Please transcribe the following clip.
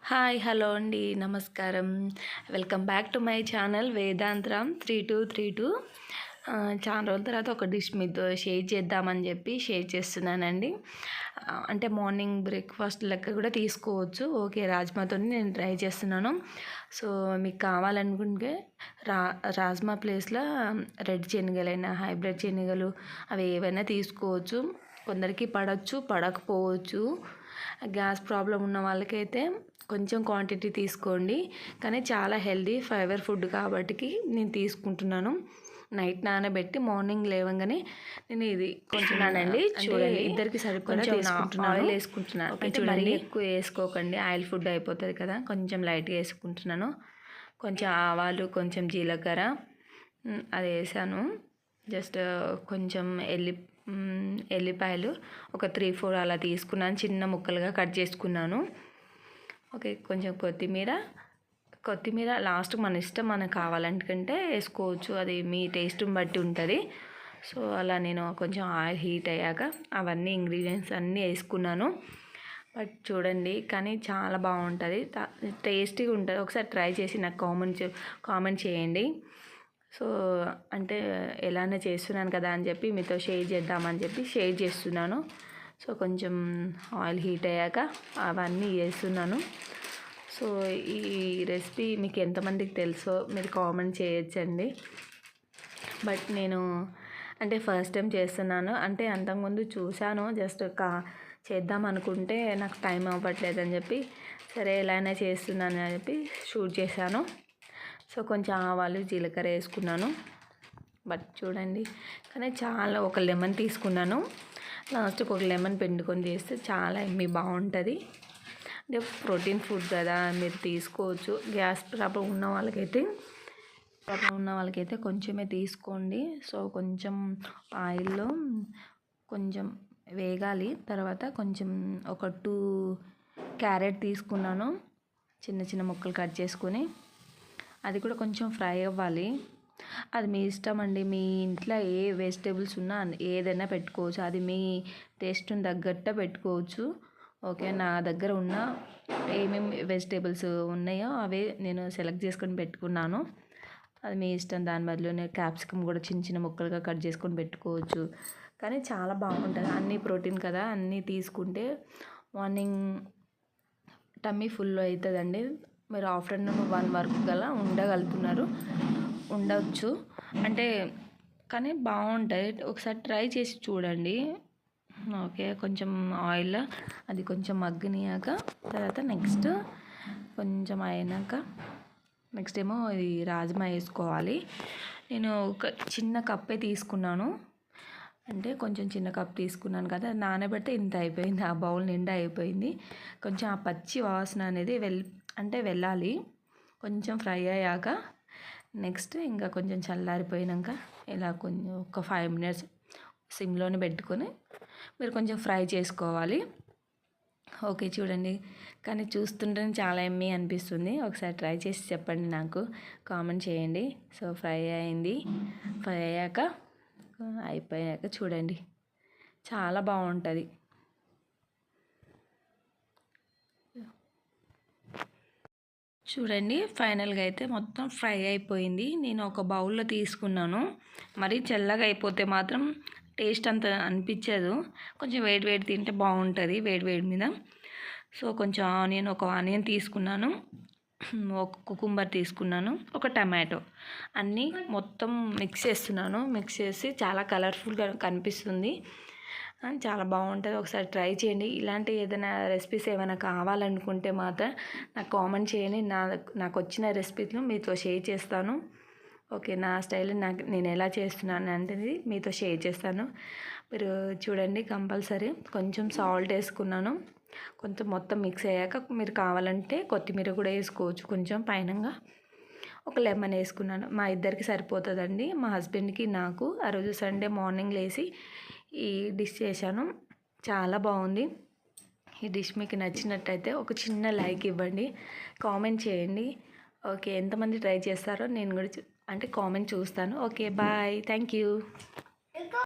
Hi hello అండి నమస్కారం. Welcome back to my channel Vedantaram 3232. చాలా రోజుల తర్వాత ఒక డిష్ మీతో షేర్ చేద్దామని చెప్పి షేర్ చేస్తున్నానండి. అంటే మార్నింగ్ బ్రేక్ఫాస్ట్ లెక్క కూడా తీసుకోవచ్చు. ఓకే, రాజ్మాతో నేను ట్రై చేస్తున్నాను. సో మీకు కావాలనుకుంటే రాజ్మా ప్లేస్లో రెడ్ శనగలైనా హైబ్రిడ్ శనగలు అవి ఏవైనా తీసుకోవచ్చు. కొందరికి పడవచ్చు, పడకపోవచ్చు. గ్యాస్ ప్రాబ్లం ఉన్న వాళ్ళకైతే కొంచెం క్వాంటిటీ తీసుకోండి, కానీ చాలా హెల్దీ ఫైబర్ ఫుడ్ కాబట్టి నేను తీసుకుంటున్నాను. నైట్ నానబెట్టి మార్నింగ్ లేవగానే నేను ఇది కొంచెం అండి చూడండి, ఇద్దరికి సరిపడా తీసుకుంటున్నాను. ఆయిల్ వేసుకుంటున్నాను. అంటే మరీ ఎక్కువ వేసుకోకండి, ఆయిల్ ఫుడ్ అయిపోతుంది కదా. కొంచెం లైట్గా వేసుకుంటున్నాను. కొంచెం ఆవాలు, కొంచెం జీలకర్ర అది వేసాను. జస్ట్ కొంచెం ఎల్లిపాయలు ఒక 3-4 అలా తీసుకున్నాను, చిన్న ముక్కలుగా కట్ చేసుకున్నాను. ఓకే, కొంచెం కొత్తిమీర లాస్ట్ మన ఇష్టం, మనకు కావాలనుకుంటే వేసుకోవచ్చు, అది మీ టేస్ట్ని బట్టి ఉంటుంది. సో అలా నేను కొంచెం ఆయిల్ హీట్ అయ్యాక అవన్నీ ఇంగ్రీడియంట్స్ అన్నీ వేసుకున్నాను. బట్ చూడండి, కానీ చాలా బాగుంటుంది, టేస్టీగా ఉంటుంది. ఒకసారి ట్రై చేసి నాకు కామెంట్ చేయండి. సో అంటే ఎలానే చేస్తున్నాను కదా అని చెప్పి మీతో షేర్ చేద్దామని చెప్పి షేర్ చేస్తున్నాను. సో కొంచెం ఆయిల్ హీట్ అయ్యాక అవన్నీ వేస్తున్నాను. సో ఈ రెసిపీ మీకు ఎంతమందికి తెలుసో మీరు కామెంట్ చేయొచ్చండి. బట్ నేను అంటే ఫస్ట్ టైం చేస్తున్నాను, అంటే అంతకుముందు చూశాను, జస్ట్ చేద్దాం అనుకుంటే నాకు టైం అవ్వట్లేదని చెప్పి సరే ఎలానే చేస్తున్నాను అని చెప్పి షూట్ చేశాను. సో కొంచెం ఆవాలు జీలకర్ర వేసుకున్నాను. బట్ చూడండి, కానీ చాలా ఒక లెమన్ తీసుకున్నాను. లాస్ట్కి ఒక లెమన్ పిండుకొని చేస్తే చాలా బాగుంటుంది. అంటే ప్రోటీన్ ఫుడ్ కదా, మీరు తీసుకోవచ్చు. గ్యాస్ ప్రాబ్లం ఉన్న వాళ్ళకైతే కొంచెమే తీసుకోండి. సో కొంచెం ఆయిల్లో కొంచెం వేగాలి. తర్వాత కొంచెం ఒక 2 క్యారెట్ తీసుకున్నాను, చిన్న చిన్న ముక్కలు కట్ చేసుకొని. అది కూడా కొంచెం ఫ్రై అవ్వాలి. అది మీ ఇష్టం అండి, మీ ఇంట్లో ఏ వెజిటేబుల్స్ ఉన్నా ఏదైనా పెట్టుకోవచ్చు, అది మీ టేస్ట్ని తగ్గట్టు పెట్టుకోవచ్చు. ఓకే, నా దగ్గర ఉన్న ఏమేమి వెజిటేబుల్స్ ఉన్నాయో అవే నేను సెలెక్ట్ చేసుకొని పెట్టుకున్నాను. అది మీ ఇష్టం. దాని బదులు నేను క్యాప్సికమ్ కూడా చిన్న చిన్న ముక్కలుగా కట్ చేసుకొని పెట్టుకోవచ్చు. కానీ చాలా బాగుంటుంది, అన్నీ ప్రోటీన్ కదా, అన్నీ తీసుకుంటే మార్నింగ్ టమ్మీ ఫుల్ అవుతుందండి. మీరు ఆఫ్టర్నూన్ 1 వరకు గల ఉండవచ్చు అంటే, కానీ బాగుంటుంది. ఒకసారి ట్రై చేసి చూడండి. ఓకే, కొంచెం ఆయిల్ అది కొంచెం మగ్గనియాక తర్వాత నెక్స్ట్ కొంచెం అయినాక నెక్స్ట్ ఏమో ఇది రాజ్మా వేసుకోవాలి. నేను ఒక చిన్న కప్పే తీసుకున్నాను, అంటే కొంచెం చిన్న కప్ తీసుకున్నాను కదా, నానబెడితే ఇంత అయిపోయింది, ఆ బౌల్ నిండా అయిపోయింది. కొంచెం ఆ పచ్చి వాసన అనేది వెళ్ళాలి. కొంచెం ఫ్రై అయ్యాక నెక్స్ట్ ఇంకా కొంచెం చల్లారిపోయాక ఇలా కొంచెం ఒక 5 minutes సిమ్లోనే పెట్టుకొని మీరు కొంచెం ఫ్రై చేసుకోవాలి. ఓకే చూడండి, కానీ చూస్తుంటేనే చాలా యమ్మీ అనిపిస్తుంది. ఒకసారి ట్రై చేసి చెప్పండి, నాకు కామెంట్ చేయండి. సో ఫ్రై అయ్యాక అయిపోయాక చూడండి, చాలా బాగుంటుంది. చూడండి, ఫైనల్గా అయితే మొత్తం ఫ్రై అయిపోయింది. నేను ఒక బౌల్లో తీసుకున్నాను. మరీ చల్లగా అయిపోతే మాత్రం టేస్ట్ అంత అనిపించదు. కొంచెం వేడి తింటే బాగుంటుంది, వేడి మీద. సో కొంచెం ఒక ఆనియన్ తీసుకున్నాను, ఒక కుకుంబర్ తీసుకున్నాను, ఒక టమాటో, అన్నీ మొత్తం మిక్స్ చేసి చాలా కలర్ఫుల్గా కనిపిస్తుంది, చాలా బాగుంటుంది. ఒకసారి ట్రై చేయండి. ఇలాంటి ఏదైనా రెసిపీస్ ఏమైనా కావాలనుకుంటే మాత్రం నాకు కామెంట్ చేయండి. నాకు వచ్చిన రెసిపీస్ను మీతో షేర్ చేస్తాను. ఓకే, నా స్టైల్ నేను ఎలా చేస్తున్నాను అనేది మీతో షేర్ చేస్తాను. మీరు చూడండి, కంపల్సరీ కొంచెం సాల్ట్ వేసుకున్నాను. కొంచెం మొత్తం మిక్స్ అయ్యాక మీరు కావాలంటే కొత్తిమీర కూడా వేసుకోవచ్చు కొంచెం పైనంగా. ఒక లెమన్ వేసుకున్నాను, మా ఇద్దరికి సరిపోతుందండి, మా హస్బెండ్కి నాకు. ఆ రోజు సండే మార్నింగ్ లేచి ఈ డిష్ చేశాను, చాలా బాగుంది. ఈ డిష్ మీకు నచ్చినట్టయితే ఒక చిన్న లైక్ ఇవ్వండి, కామెంట్ చేయండి. ఓకే, ఎంతమంది ట్రై చేస్తారో నేను కూడా అంటే కామెంట్ చూస్తాను. Okay, bye, thank you.